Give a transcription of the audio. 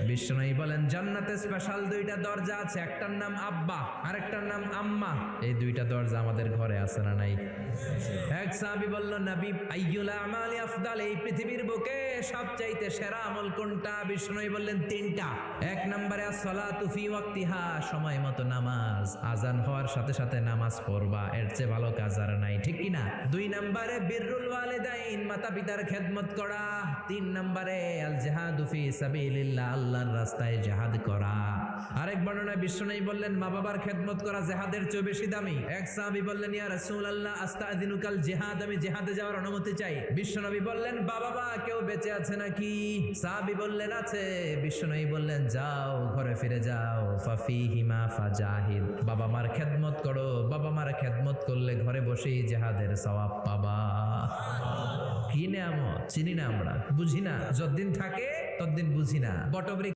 বিষ্ণু বলেন জান্নাতে স্পেশাল দুইটা দরজা আছে, একটার নাম আব্বা আরেকটার নাম আম্মা। এই দুইটা দরজা আমাদের ঘরে আছে না নাই? এক সাহাবী বলল, নবী আইয়ুল আমালি আফদাল, এই পৃথিবীর বুকে সবচাইতে সেরা আমল কোনটা? বিষ্ণু বললেন তিনটা। এক নম্বরে আসসালাতু ফি ওয়াক্তিহা, সময় মতো নামাজ, আজান হওয়ার সাথে সাথে নামাজ পড়বা, এর চেয়ে ভালো কাজ আর নাই, ঠিক কি না? দুই নম্বরে বিররুল ওয়ালিদাইন, মাতা পিতার খেদমত করা। তিন নম্বরে আল জিহাদু ফি সাবিলিল্লাহ, আল্লাহর রাস্তায় জিহাদ করা। আরেক বর্ণনায় বিষ্ণু বললেন মা বাবার খেদমত করা জিহাদের চেয়ে বেশি দামি। এক সাহাবী বললেন, ইয়া রাসূলুল্লাহ আস্তাযিনুকাল জিহাদ, আমি জিহাদে যাওয়ার অনুমতি চাই। বিশ্বনবী বললেন, বাবা কেউ বেঁচে আছে নাকি? সাহাবী বললেন, আছে। বিশ্বনবী বললেন, যাও ঘরে ফিরে যাও, ফাফিহিমা ফাজাহিদ, বাবা মার খেদমত করো, বাবা মার খেদমত করলে ঘরে বসেই জিহাদের সওয়াব পাবা। কি নেয়ামত চিনি না আমরা, বুঝি না, যতদিন থাকে ততদিন বুঝি না। বটবৃক্ষ